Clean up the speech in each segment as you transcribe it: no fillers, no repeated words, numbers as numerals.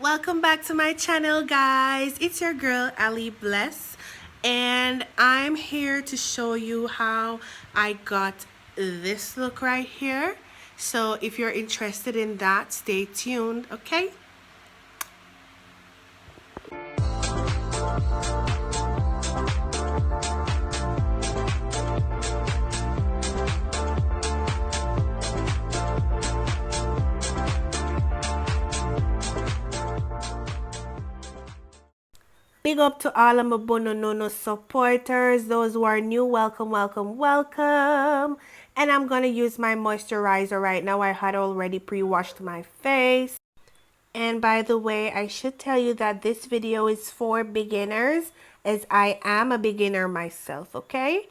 Welcome back to my channel, guys. It's your girl Allybless, and I'm here to show you how I got this look right here. So if you're interested in that, stay tuned, okay? Big up to all of my Bononono supporters. Those who are new, welcome, welcome, welcome. And I'm going to use my moisturizer right now. I had already pre-washed my face. And by the way, I should tell you that this video is for beginners, as I am a beginner myself, okay?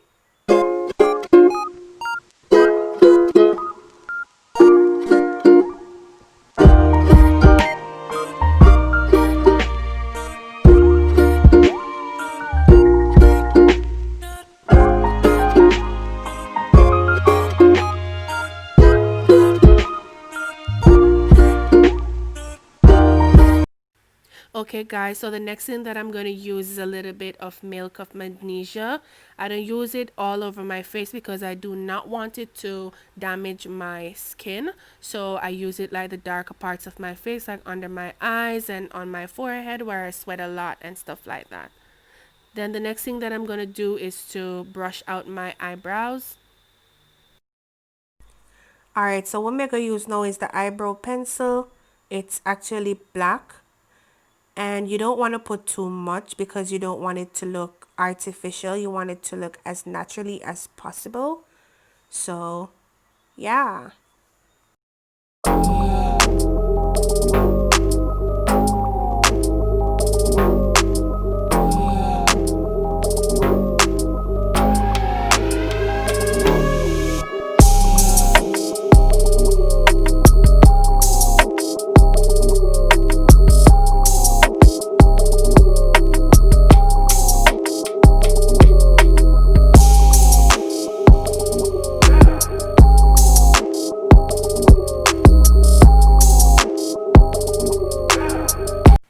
Okay guys, so the next thing that I'm going to use is a little bit of milk of magnesia. I don't use it all over my face because I do not want it to damage my skin. So I use it like the darker parts of my face, like under my eyes and on my forehead where I sweat a lot and stuff like that. Then the next thing that I'm going to do is to brush out my eyebrows. Alright, so what I'm going to use now is the eyebrow pencil. It's actually black. And you don't want to put too much because you don't want it to look artificial. You want it to look as naturally as possible. So, yeah.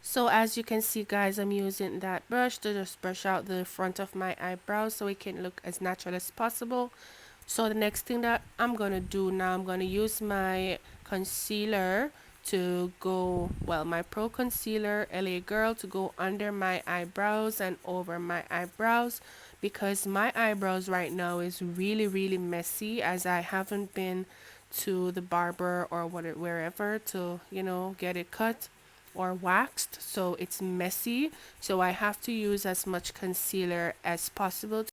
So as you can see, guys, I'm using that brush to just brush out the front of my eyebrows so it can look as natural as possible. So the next thing that I'm going to do now, I'm going to use my concealer to go, well, my Pro Concealer LA Girl to go under my eyebrows and over my eyebrows, because my eyebrows right now is really messy, as I haven't been to the barber or wherever to, you know, get it cut or waxed, so it's messy. So I have to use as much concealer as possible.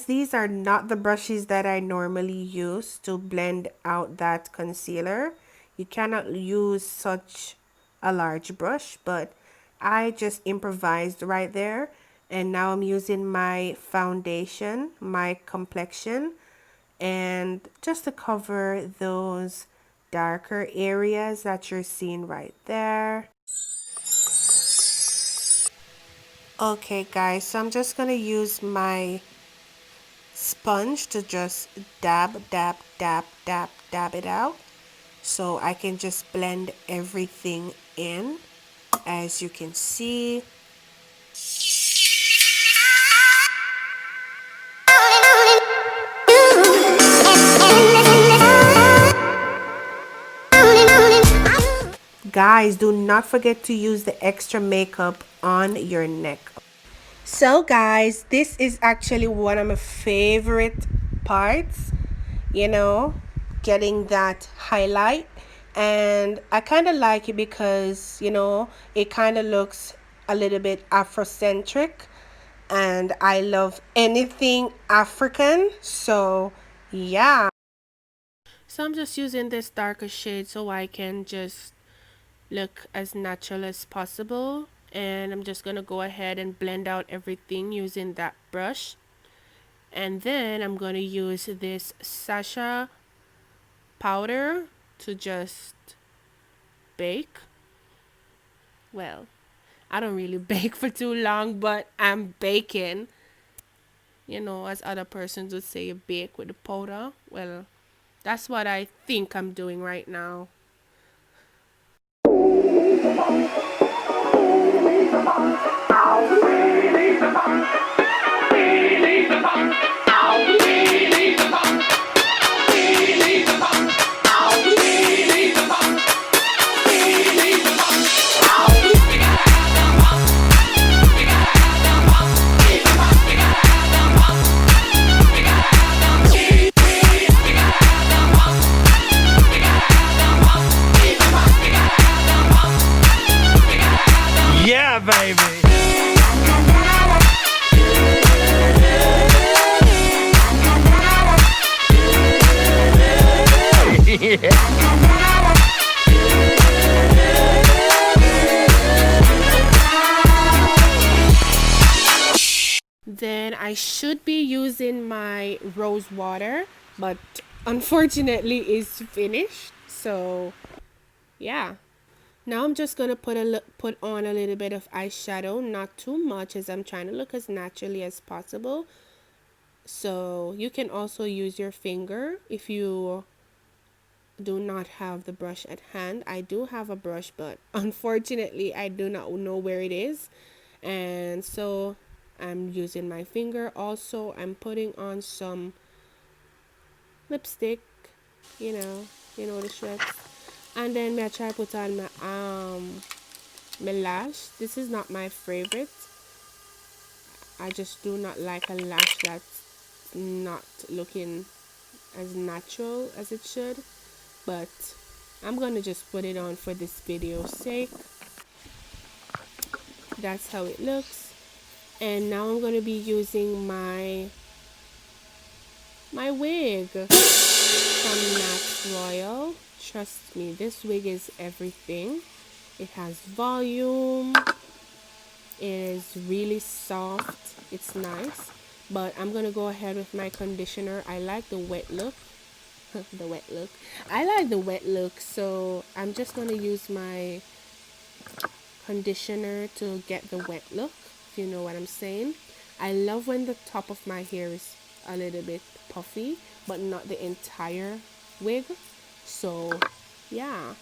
guys, these are not the brushes that I normally use to blend out that concealer. You cannot use such a large brush, but I just improvised right there. And now I'm using my foundation, my complexion, and just to cover those darker areas that you're seeing right there. Okay guys, so I'm just gonna use my sponge to just dab it out, so I can just blend everything in. As you can see, guys, do not forget to use the extra makeup on your neck. So guys, this is actually one of my favorite parts, you know, getting that highlight. And I kind of like it because, you know, it kind of looks a little bit Afrocentric, and I love anything African. So yeah, so I'm just using this darker shade so I can just look as natural as possible. And I'm just gonna go ahead and blend out everything using that brush. And then I'm gonna use this Sasha powder to just bake. Well, I don't really bake for too long, but I'm baking. You know, as other persons would say, you bake with the powder. Well, that's what I think I'm doing right now. Yeah, baby. Then I should be using my rose water, but unfortunately it's finished. So yeah. Now I'm just gonna put on a little bit of eyeshadow, not too much, as I'm trying to look as naturally as possible. So you can also use your finger if you do not have the brush at hand. I do have a brush, but unfortunately I do not know where it is, and so I'm using my finger. Also, I'm putting on some lipstick, you know the strips. And then I try to put on my lash. This is not my favorite. I just do not like a lash that's not looking as natural as it should. But I'm gonna just put it on for this video's sake. That's how it looks. And now I'm gonna be using my wig from Max Royal. Trust me, this wig is everything. It has volume. It is really soft. It's nice. But I'm gonna go ahead with my conditioner. I like the wet look. The wet look. I like the wet look, so I'm just gonna use my conditioner to get the wet look, if you know what I'm saying. I love when the top of my hair is a little bit puffy, but not the entire wig. So yeah.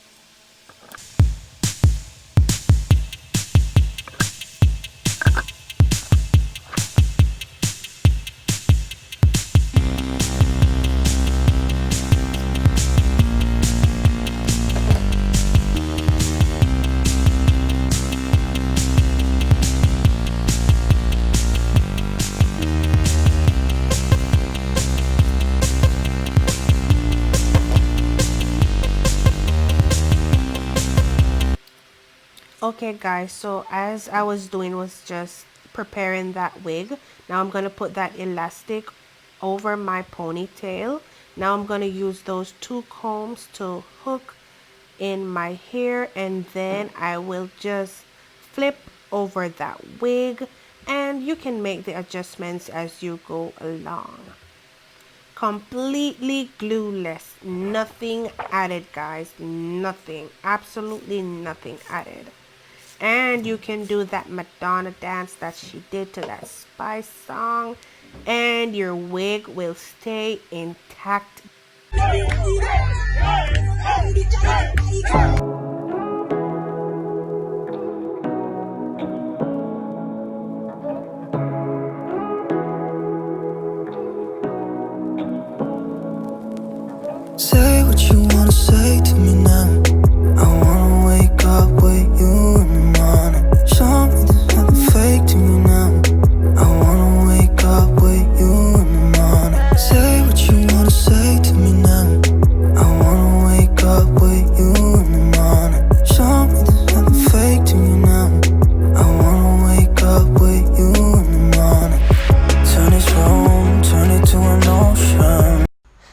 Okay guys, so as I was doing was just preparing that wig. Now I'm gonna put that elastic over my ponytail. Now I'm going to use those two combs to hook in my hair, and then I will just flip over that wig, and you can make the adjustments as you go along. Completely glueless, nothing added, guys, nothing, absolutely nothing added. And you can do that Madonna dance that she did to that Spice song, and your wig will stay intact. Say what you wanna say to me now. I wanna wake up with you in the morning. Show me there's nothing fake to me now. I wanna wake up with you in the morning. Say what you wanna say to me now. I wanna wake up with you in the morning. Show me there's nothing fake to me now. I wanna wake up with you in the morning. Turn this room, turn it to an ocean.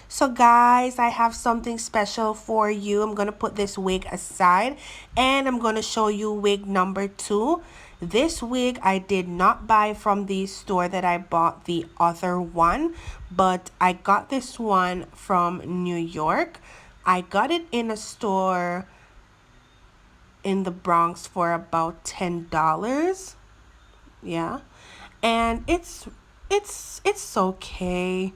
So guys, I have something special for you. I'm going to put this wig aside, and I'm going to show you wig number 2. This wig I did not buy from the store that I bought the other one, but I got this one from New York. I got it in a store in the Bronx for about $10. Yeah. And it's okay.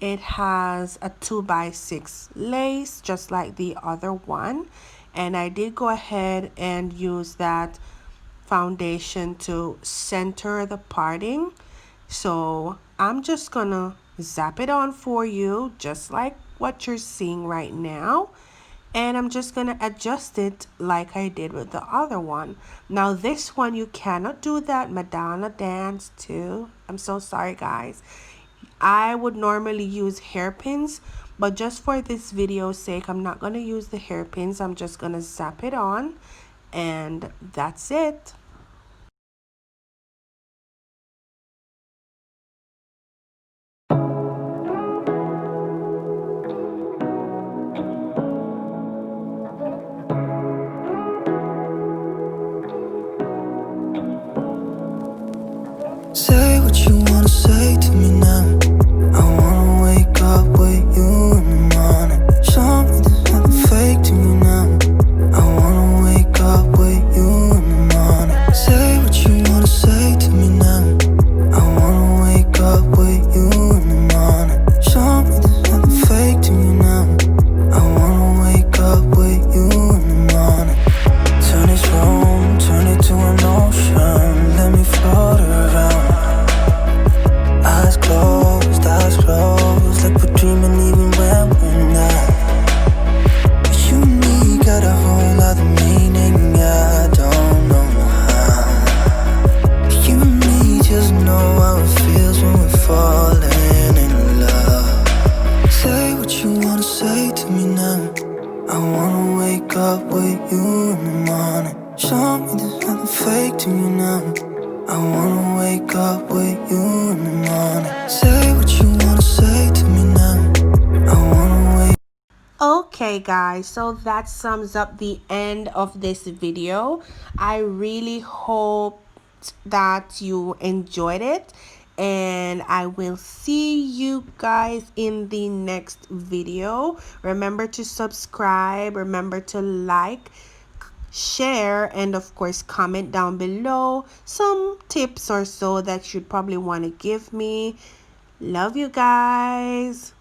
It has a 2x6 lace just like the other one, and I did go ahead and use that foundation to center the parting. So I'm just gonna zap it on for you just like what you're seeing right now, and I'm just gonna adjust it like I did with the other one. Now this one you cannot do that Madonna dance too. I'm so sorry, guys. I would normally use hairpins, but just for this video's sake, I'm not going to use the hairpins. I'm just going to zap it on, and that's it. Say what you wanna say to me now. I wanna wake up with you in the morning. Show me there's nothing fake to me now. I wanna wake up with you in the morning. Say what you wanna say to me now. I wanna wake up with you in the morning. Show me there's nothing fake to me now. I wanna wake up with you in the morning. Turn this room, turn it to an ocean. Let me float around. Eyes closed, like we're dreaming even when we're not. But you and me got a whole other meaning, I don't know how. But you and me just know how it feels when we're falling in love. Say what you wanna say to me now. I wanna wake up with you in the morning. Show me there's nothing fake to me now. I wanna wake up with you in the morning. Say what you wanna say to me now. I wanna wake. Okay guys, so that sums up the end of this video. I really hope that you enjoyed it, and I will see you guys in the next video. Remember to subscribe, remember to like, share, and of course comment down below some tips or so that you'd probably want to give me. Love you guys.